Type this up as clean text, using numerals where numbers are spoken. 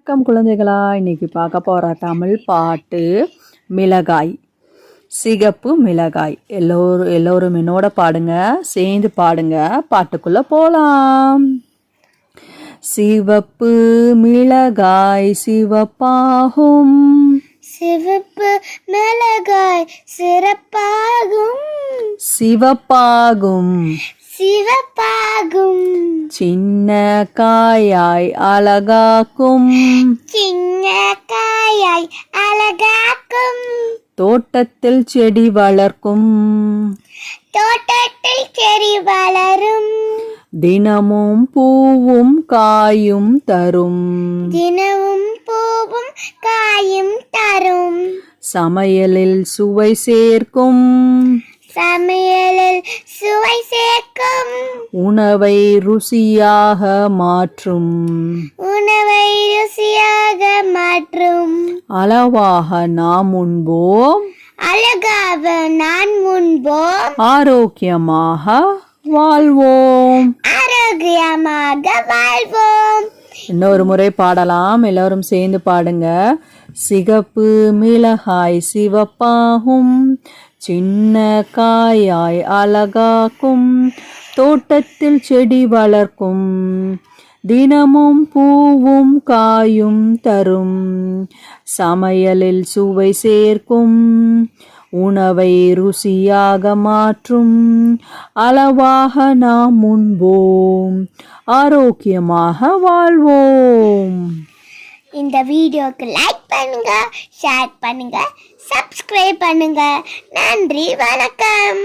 வணக்கம் குழந்தைகளா. இன்னைக்கு பார்க்க போகிற தமிழ் பாட்டு மிளகாய். சிகப்பு மிளகாய். எல்லோரும் என்னோட பாடுங்க, சேர்ந்து பாடுங்க. பாட்டுக்குள்ள போலாம். சிவப்பு மிளகாய் சிவப்பாகும், சிவப்பு மிளகாய் சிறப்பாகும், சிவப்பாகும் சிவப்பாகும். சின்ன காயாய் அழகாக்கும், சின்ன காயாய் அழகாக்கும். தோட்டத்தில் செடி வளர்க்கும், தோட்டத்தில் செடி வளரும். தினமும் பூவும் காயும் தரும், தினமும் பூவும் காயும் தரும். சமையலில் சுவை சேர்க்கும், சமையலில் சுவை சேர்க்கும். உணவை ருசியாக மாற்றும், உணவை ருசியாக மாற்றும். அளவாக நாம் உண்போம், அழகாக நான் முன்போம். ஆரோக்கியமாக வாழ்வோம். ஆரோக்கியமாக வாழ்வோம். இன்னொரு முறை பாடலாம். எல்லாரும் சேர்ந்து பாடுங்க. சிகப்பு மிளகாய் சிவப்பாகும், சின்ன காயாய் அழகாக்கும். தோட்டத்தில் செடி வளர்க்கும், தினமும் பூவும் காயும் தரும். சமையலில் சுவை சேர்க்கும், உணவை ருசியாக மாற்றும். அளவாக நாம் உண்போம், ஆரோக்கியமாக வாழ்வோம். இந்த வீடியோக்கு லைக் பண்ணுங்க, ஷேர் பண்ணுங்க, சப்ஸ்கிரைப் பண்ணுங்க. நன்றி, வணக்கம்.